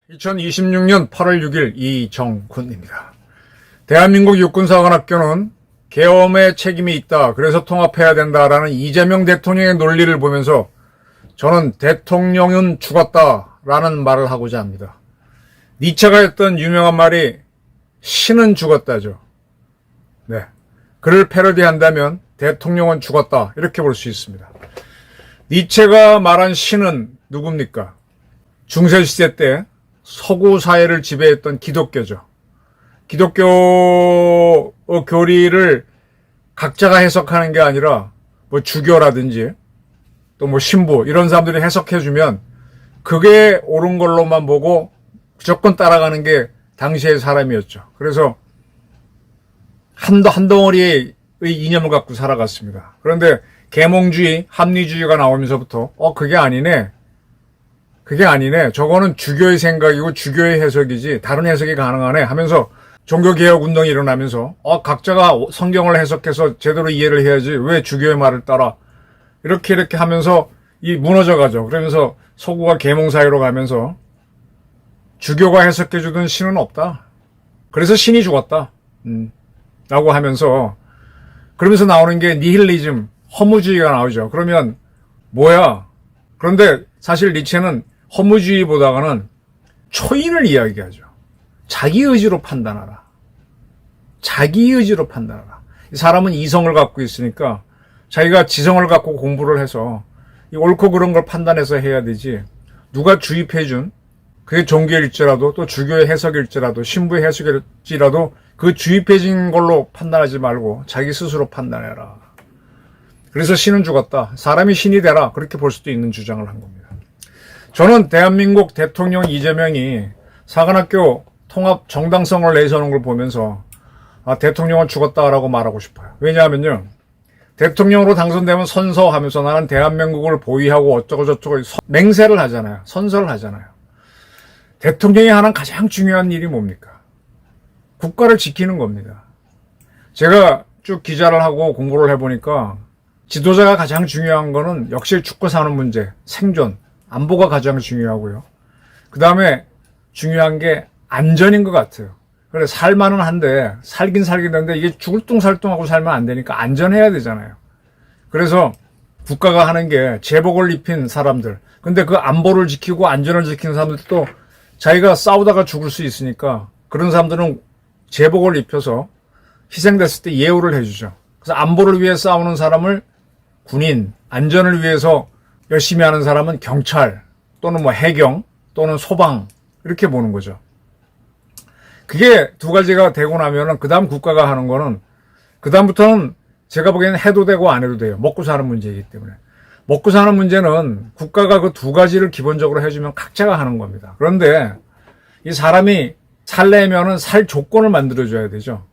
(2026년 8월 6일) 이정훈입니다. 대한민국 육군사관학교는 계엄에 책임이 있다, 그래서 통합해야 된다라는 이재명 대통령의 논리를 보면서 저는 대통령은 죽었다라는 말을 하고자 합니다. 니체가 했던 유명한 말이 신은 죽었다죠. 네, 그를 패러디한다면 대통령은 죽었다, 이렇게 볼 수 있습니다. 니체가 말한 신은 누굽니까? 중세시대 때 서구 사회를 지배했던 기독교죠. 기독교 교리를 각자가 해석하는 게 아니라 뭐 주교라든지 또 뭐 신부 이런 사람들이 해석해주면 그게 옳은 걸로만 보고 무조건 따라가는 게 당시의 사람이었죠. 그래서 한 덩어리의 이념을 갖고 살아갔습니다. 그런데 계몽주의, 합리주의가 나오면서부터 그게 아니네. 저거는 주교의 생각이고 주교의 해석이지 다른 해석이 가능하네 하면서 종교개혁 운동이 일어나면서 각자가 성경을 해석해서 제대로 이해를 해야지 왜 주교의 말을 따라 이렇게 하면서 무너져가죠. 그러면서 서구가 계몽사회로 가면서 주교가 해석해주던 신은 없다. 그래서 신이 죽었다. 라고 하면서 그러면서 나오는 게 니힐리즘, 허무주의가 나오죠. 그러면 뭐야? 그런데 사실 니체는 허무주의보다는 초인을 이야기하죠. 자기 의지로 판단하라. 자기 의지로 판단하라. 이 사람은 이성을 갖고 있으니까 자기가 지성을 갖고 공부를 해서 이 옳고 그런 걸 판단해서 해야 되지. 누가 주입해준 그게 종교일지라도 또 주교의 해석일지라도 신부의 해석일지라도 그 주입해진 걸로 판단하지 말고 자기 스스로 판단해라. 그래서 신은 죽었다. 사람이 신이 되라. 그렇게 볼 수도 있는 주장을 한 겁니다. 저는 대한민국 대통령 이재명이 사관학교 통합 정당성을 내세우는 걸 보면서 대통령은 죽었다라고 말하고 싶어요. 왜냐하면요, 대통령으로 당선되면 선서하면서 나는 대한민국을 보위하고 어쩌고저쩌고 맹세를 하잖아요. 선서를 하잖아요. 대통령이 하는 가장 중요한 일이 뭡니까? 국가를 지키는 겁니다. 제가 쭉 기자를 하고 공부를 해보니까 지도자가 가장 중요한 거는 역시 죽고 사는 문제, 생존, 안보가 가장 중요하고요. 그 다음에 중요한 게 안전인 것 같아요. 그래, 살만은 한데, 살긴 되는데, 이게 죽을 뚱살뚱하고 살면 안 되니까 안전해야 되잖아요. 그래서 국가가 하는 게 제복을 입힌 사람들. 근데 그 안보를 지키고 안전을 지키는 사람들도 자기가 싸우다가 죽을 수 있으니까 그런 사람들은 제복을 입혀서 희생됐을 때 예우를 해주죠. 그래서 안보를 위해 싸우는 사람을 군인, 안전을 위해서 열심히 하는 사람은 경찰, 또는 뭐 해경, 또는 소방, 이렇게 보는 거죠. 그게 두 가지가 되고 나면은 그 다음 국가가 하는 거는 그 다음부터는 제가 보기에는 해도 되고 안 해도 돼요. 먹고 사는 문제이기 때문에. 먹고 사는 문제는 국가가 그 두 가지를 기본적으로 해주면 각자가 하는 겁니다. 그런데 이 사람이 살려면은 살 조건을 만들어줘야 되죠.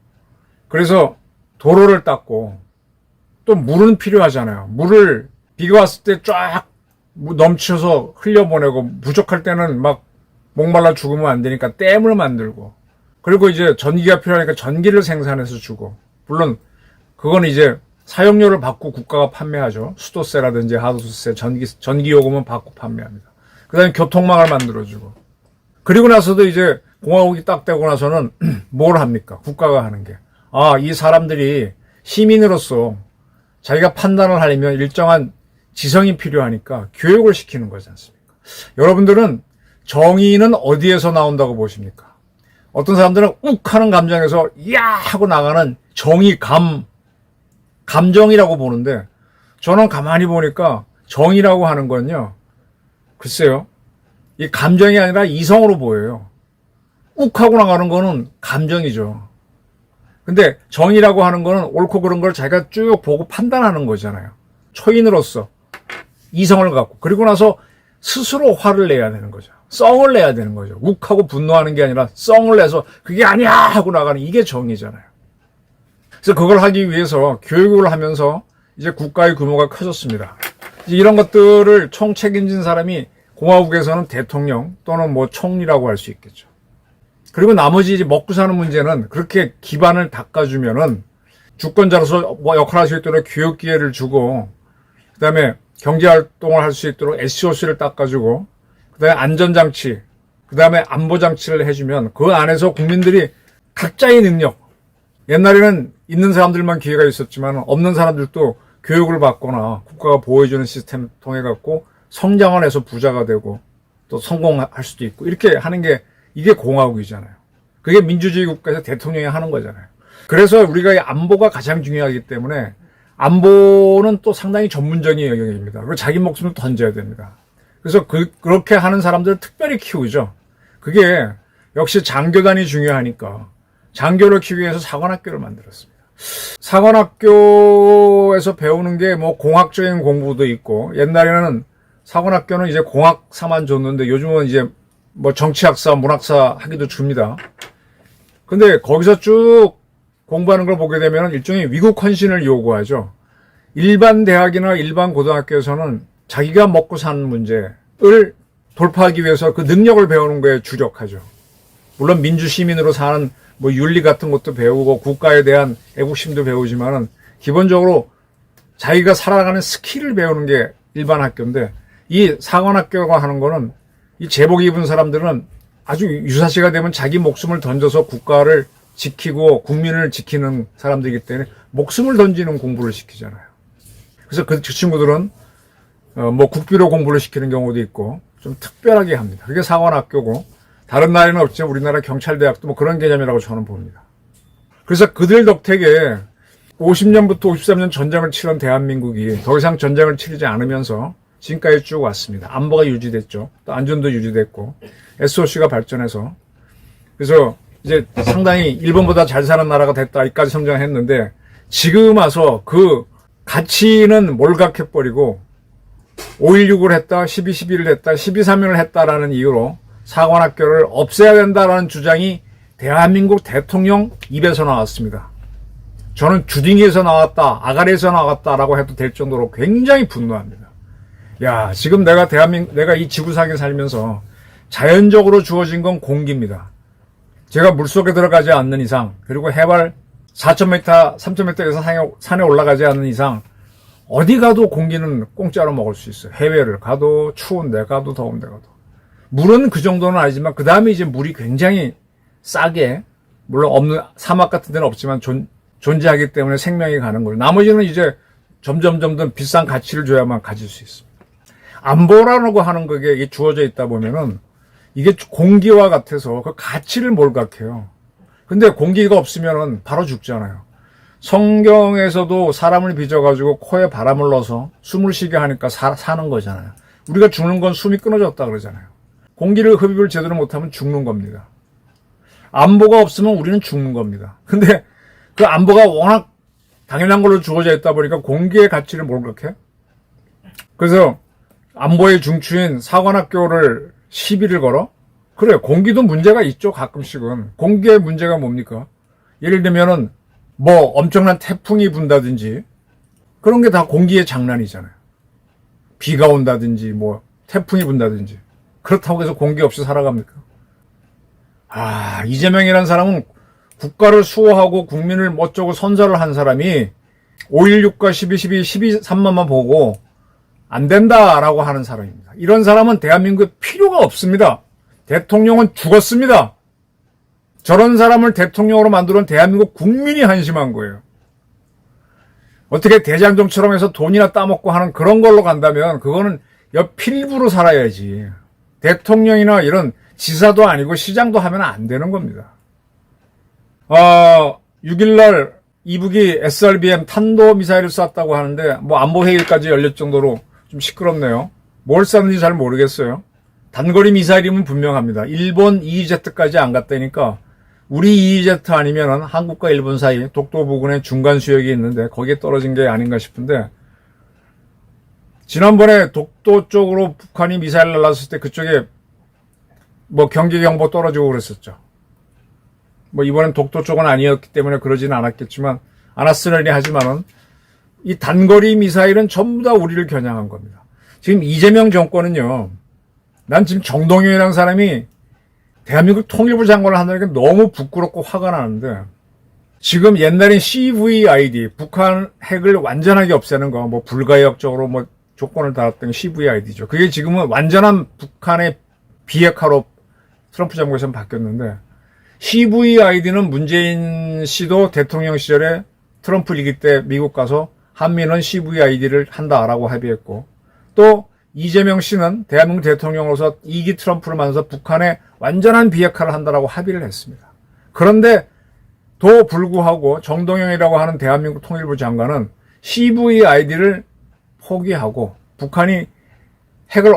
그래서 도로를 닦고 또 물은 필요하잖아요. 물을 비가 왔을 때 쫙 넘쳐서 흘려보내고 부족할 때는 막 목말라 죽으면 안 되니까 댐을 만들고, 그리고 이제 전기가 필요하니까 전기를 생산해서 주고, 물론 그건 이제 사용료를 받고 국가가 판매하죠. 수도세라든지 하도세, 전기요금은 받고 판매합니다. 그 다음에 교통망을 만들어주고, 그리고 나서도 이제 공화국이 딱 되고 나서는 뭘 합니까? 국가가 하는 게. 이 사람들이 시민으로서 자기가 판단을 하려면 일정한 지성이 필요하니까 교육을 시키는 거지 않습니까? 여러분들은 정의는 어디에서 나온다고 보십니까? 어떤 사람들은 욱 하는 감정에서 야 하고 나가는 감정이라고 보는데, 저는 가만히 보니까 정의라고 하는 건요, 글쎄요, 이 감정이 아니라 이성으로 보여요. 욱 하고 나가는 거는 감정이죠. 근데 정의라고 하는 거는 옳고 그런 걸 자기가 쭉 보고 판단하는 거잖아요. 초인으로서 이성을 갖고, 그리고 나서 스스로 화를 내야 되는 거죠. 썽을 내야 되는 거죠. 욱하고 분노하는 게 아니라 썽을 내서 그게 아니야 하고 나가는, 이게 정의잖아요. 그래서 그걸 하기 위해서 교육을 하면서 이제 국가의 규모가 커졌습니다. 이런 것들을 총책임진 사람이 공화국에서는 대통령 또는 뭐 총리라고 할 수 있겠죠. 그리고 나머지 이제 먹고 사는 문제는 그렇게 기반을 닦아주면은 주권자로서 뭐 역할할 수 있도록 교육 기회를 주고, 그 다음에 경제활동을 할 수 있도록 SOC를 닦아주고, 그 다음에 안전장치, 그 다음에 안보장치를 해주면 그 안에서 국민들이 각자의 능력, 옛날에는 있는 사람들만 기회가 있었지만 없는 사람들도 교육을 받거나 국가가 보호해주는 시스템을 통해 갖고 성장을 해서 부자가 되고 또 성공할 수도 있고, 이렇게 하는 게 이게 공화국이잖아요. 그게 민주주의 국가에서 대통령이 하는 거잖아요. 그래서 우리가 이 안보가 가장 중요하기 때문에 안보는 또 상당히 전문적인 영역입니다. 그리고 자기 목숨을 던져야 됩니다. 그래서 그렇게 하는 사람들을 특별히 키우죠. 그게 역시 장교단이 중요하니까 장교를 키우기 위해서 사관학교를 만들었습니다. 사관학교에서 배우는 게 뭐 공학적인 공부도 있고, 옛날에는 사관학교는 이제 공학사만 줬는데 요즘은 이제 뭐 정치학사, 문학사 하기도 줍니다. 근데 거기서 쭉 공부하는 걸 보게 되면 일종의 위국 헌신을 요구하죠. 일반 대학이나 일반 고등학교에서는 자기가 먹고 사는 문제를 돌파하기 위해서 그 능력을 배우는 거에 주력하죠. 물론 민주시민으로 사는 뭐 윤리 같은 것도 배우고 국가에 대한 애국심도 배우지만은 기본적으로 자기가 살아가는 스킬을 배우는 게 일반 학교인데, 이 사관학교가 하는 거는 이 제복 입은 사람들은 아주 유사시가 되면 자기 목숨을 던져서 국가를 지키고 국민을 지키는 사람들이기 때문에 목숨을 던지는 공부를 시키잖아요. 그래서 그 친구들은 뭐 국비로 공부를 시키는 경우도 있고 좀 특별하게 합니다. 그게 사관학교고, 다른 나라에는 없지만 우리나라 경찰대학도 뭐 그런 개념이라고 저는 봅니다. 그래서 그들 덕택에 50년부터 53년 전쟁을 치른 대한민국이 더 이상 전쟁을 치르지 않으면서 지금까지 쭉 왔습니다. 안보가 유지됐죠. 또 안전도 유지됐고 SOC가 발전해서, 그래서 이제 상당히 일본보다 잘 사는 나라가 됐다, 이까지 성장했는데, 지금 와서 그 가치는 몰각해버리고 5.16을 했다, 12.12를 했다, 12.3.1을 했다라는 이유로 사관학교를 없애야 된다라는 주장이 대한민국 대통령 입에서 나왔습니다. 저는 주둥이에서 나왔다, 아가리에서 나왔다라고 해도 될 정도로 굉장히 분노합니다. 야, 지금 내가 이 지구상에 살면서 자연적으로 주어진 건 공기입니다. 제가 물속에 들어가지 않는 이상, 그리고 해발 4,000m, 3,000m에서 산에 올라가지 않는 이상 어디 가도 공기는 공짜로 먹을 수 있어요. 해외를 가도, 추운 데 가도, 더운 데 가도. 물은 그 정도는 아니지만 그 다음에 이제 물이 굉장히 싸게, 물론 없는 사막 같은 데는 없지만 존재하기 때문에 생명이 가는 거예요. 나머지는 이제 점점 비싼 가치를 줘야만 가질 수 있습니다. 안보라고 하는 그게 주어져 있다 보면은 이게 공기와 같아서 그 가치를 몰각해요. 근데 공기가 없으면은 바로 죽잖아요. 성경에서도 사람을 빚어가지고 코에 바람을 넣어서 숨을 쉬게 하니까 사는 거잖아요. 우리가 죽는 건 숨이 끊어졌다 그러잖아요. 공기를 흡입을 제대로 못하면 죽는 겁니다. 안보가 없으면 우리는 죽는 겁니다. 근데 그 안보가 워낙 당연한 걸로 주어져 있다 보니까 공기의 가치를 몰각해. 그래서 안보의 중추인 사관학교를 시비를 걸어? 그래, 공기도 문제가 있죠, 가끔씩은. 공기의 문제가 뭡니까? 예를 들면은 뭐 엄청난 태풍이 분다든지 그런 게 다 공기의 장난이잖아요. 비가 온다든지 뭐 태풍이 분다든지. 그렇다고 해서 공기 없이 살아갑니까? 이재명이라는 사람은 국가를 수호하고 국민을 어쩌고 선서를 한 사람이 5.16과 12.12, 12.3만만 보고 안 된다라고 하는 사람입니다. 이런 사람은 대한민국에 필요가 없습니다. 대통령은 죽었습니다. 저런 사람을 대통령으로 만들어온 대한민국 국민이 한심한 거예요. 어떻게 대장정처럼 해서 돈이나 따먹고 하는 그런 걸로 간다면 그거는 필부로 살아야지. 대통령이나 이런 지사도 아니고 시장도 하면 안 되는 겁니다. 6일날 이북이 SRBM 탄도미사일을 쐈다고 하는데 뭐 안보회의까지 열릴 정도로 좀 시끄럽네요. 뭘 쐈는지 잘 모르겠어요. 단거리 미사일이면 분명합니다. 일본 EEZ까지 안 갔다니까 우리 EEZ 아니면 한국과 일본 사이 독도 부근에 중간 수역이 있는데 거기에 떨어진 게 아닌가 싶은데, 지난번에 독도 쪽으로 북한이 미사일 날랐을 때 그쪽에 뭐 경계 경보 떨어지고 그랬었죠. 뭐 이번엔 독도 쪽은 아니었기 때문에 그러지는 않았겠지만, 않았으려니 하지만은 이 단거리 미사일은 전부 다 우리를 겨냥한 겁니다. 지금 이재명 정권은요, 난 지금 정동영이라는 사람이 대한민국 통일부 장관을 한다는 게 너무 부끄럽고 화가 나는데 지금 옛날엔 CVID, 북한 핵을 완전하게 없애는 거, 뭐 불가역적으로 뭐 조건을 달았던 CVID죠. 그게 지금은 완전한 북한의 비핵화로 트럼프 정부에서는 바뀌었는데 CVID는 문재인 씨도 대통령 시절에 트럼프 일기 때 미국 가서 한미는 CVID를 한다라고 합의했고 또 이재명 씨는 대한민국 대통령으로서 2기 트럼프를 만나서 북한의 완전한 비핵화를 한다라고 합의를 했습니다. 그런데 도 불구하고 정동영이라고 하는 대한민국 통일부 장관은 CVID를 포기하고 북한의 핵을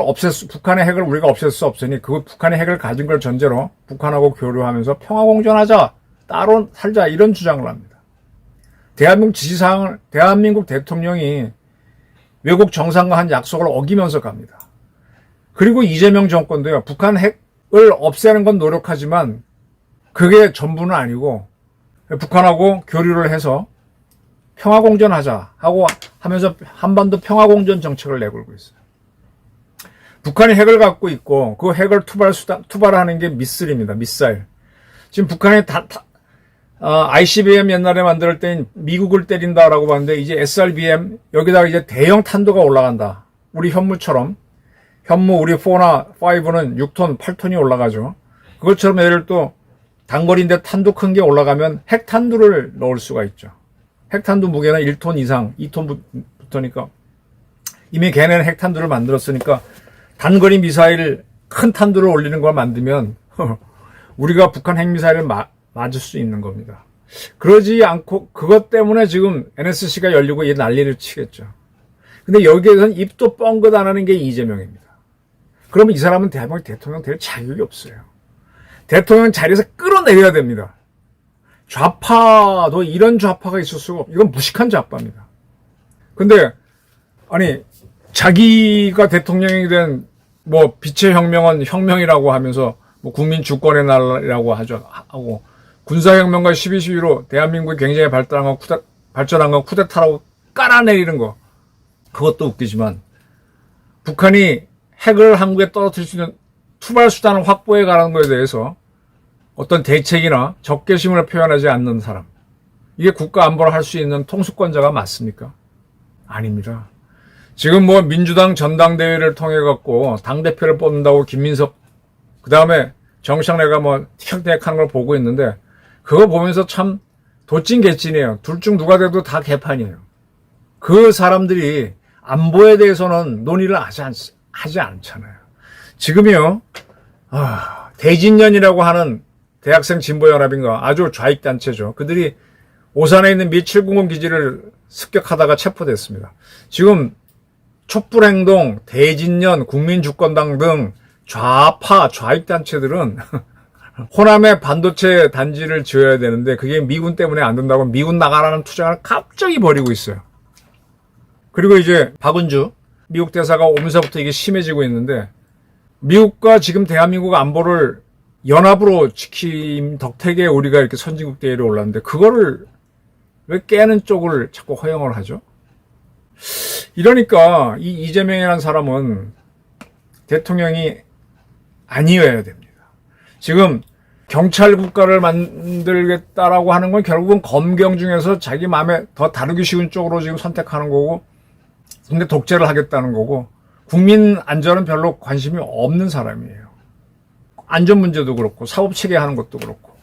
우리가 없앨 수 없으니 그 북한의 핵을 가진 걸 전제로 북한하고 교류하면서 평화공존하자, 따로 살자 이런 주장을 합니다. 대한민국 대통령이 외국 정상과 한 약속을 어기면서 갑니다. 그리고 이재명 정권도요, 북한 핵을 없애는 건 노력하지만 그게 전부는 아니고 북한하고 교류를 해서 평화공존하자 하고 하면서 한반도 평화공존 정책을 내걸고 있어요. 북한이 핵을 갖고 있고 그 핵을 투발하는 게 미슬입니다. 미사일. 지금 북한이 ICBM 옛날에 만들 때 미국을 때린다라고 봤는데 이제 SRBM 여기다가 이제 대형 탄도가 올라간다. 우리 현무처럼 우리 4나 5는 6톤, 8톤이 올라가죠. 그것처럼 얘를 또 단거리인데 탄도 큰 게 올라가면 핵탄두를 넣을 수가 있죠. 핵탄두 무게는 1톤 이상, 2톤부터니까 이미 걔네는 핵탄두를 만들었으니까 단거리 미사일 큰 탄두를 올리는 걸 만들면 우리가 북한 핵미사일을 맞을 수 있는 겁니다. 그러지 않고 그것 때문에 지금 NSC가 열리고 얘 난리를 치겠죠. 근데 여기에서는 입도 뻥긋 안 하는 게 이재명입니다. 그러면 이 사람은 대한민국 대통령 될 자격이 없어요. 대통령 자리에서 끌어내려야 됩니다. 좌파도 이런 좌파가 있을 수가 없고 이건 무식한 좌파입니다. 근데 아니 자기가 대통령이 된 뭐 빛의 혁명은 혁명이라고 하면서 뭐 국민 주권의 날이라고 하고 군사혁명과 12.12로 대한민국이 굉장히 발전한 건 쿠데타라고 깔아내리는 거 그것도 웃기지만 북한이 핵을 한국에 떨어뜨릴 수 있는 투발 수단을 확보해 가는 것에 대해서 어떤 대책이나 적개심을 표현하지 않는 사람 이게 국가 안보를 할 수 있는 통수권자가 맞습니까? 아닙니다. 지금 뭐 민주당 전당대회를 통해 갖고 당대표를 뽑는다고 김민석 그 다음에 정청래가 뭐 티격태격하는 걸 보고 있는데 그거 보면서 참 도찐개찐이에요. 둘 중 누가 돼도 다 개판이에요. 그 사람들이 안보에 대해서는 논의를 하지 않잖아요. 지금이요. 대진련이라고 하는 대학생 진보연합인가 아주 좌익단체죠. 그들이 오산에 있는 미 790 기지를 습격하다가 체포됐습니다. 지금 촛불행동, 대진련, 국민주권당 등 좌파, 좌익단체들은 호남에 반도체 단지를 지어야 되는데 그게 미군 때문에 안 된다고 미군 나가라는 투쟁을 갑자기 벌이고 있어요. 그리고 이제 박은주 미국 대사가 오면서부터 이게 심해지고 있는데 미국과 지금 대한민국 안보를 연합으로 지킴 덕택에 우리가 이렇게 선진국 대회에 올랐는데 그거를 왜 깨는 쪽을 자꾸 허용을 하죠? 이러니까 이 이재명이라는 사람은 대통령이 아니어야 됩니다. 지금 경찰 국가를 만들겠다라고 하는 건 결국은 검경 중에서 자기 마음에 더 다루기 쉬운 쪽으로 지금 선택하는 거고 근데 독재를 하겠다는 거고 국민 안전은 별로 관심이 없는 사람이에요. 안전 문제도 그렇고 사법 체계하는 것도 그렇고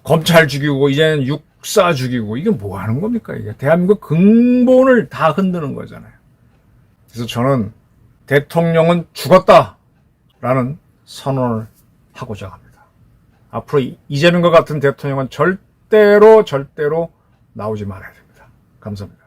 검찰 죽이고 이제는 육사 죽이고 이게 뭐 하는 겁니까? 이게 대한민국 근본을 다 흔드는 거잖아요. 그래서 저는 대통령은 죽었다라는 선언을 하고자 합니다. 앞으로 이재명과 같은 대통령은 절대로 나오지 말아야 됩니다. 감사합니다.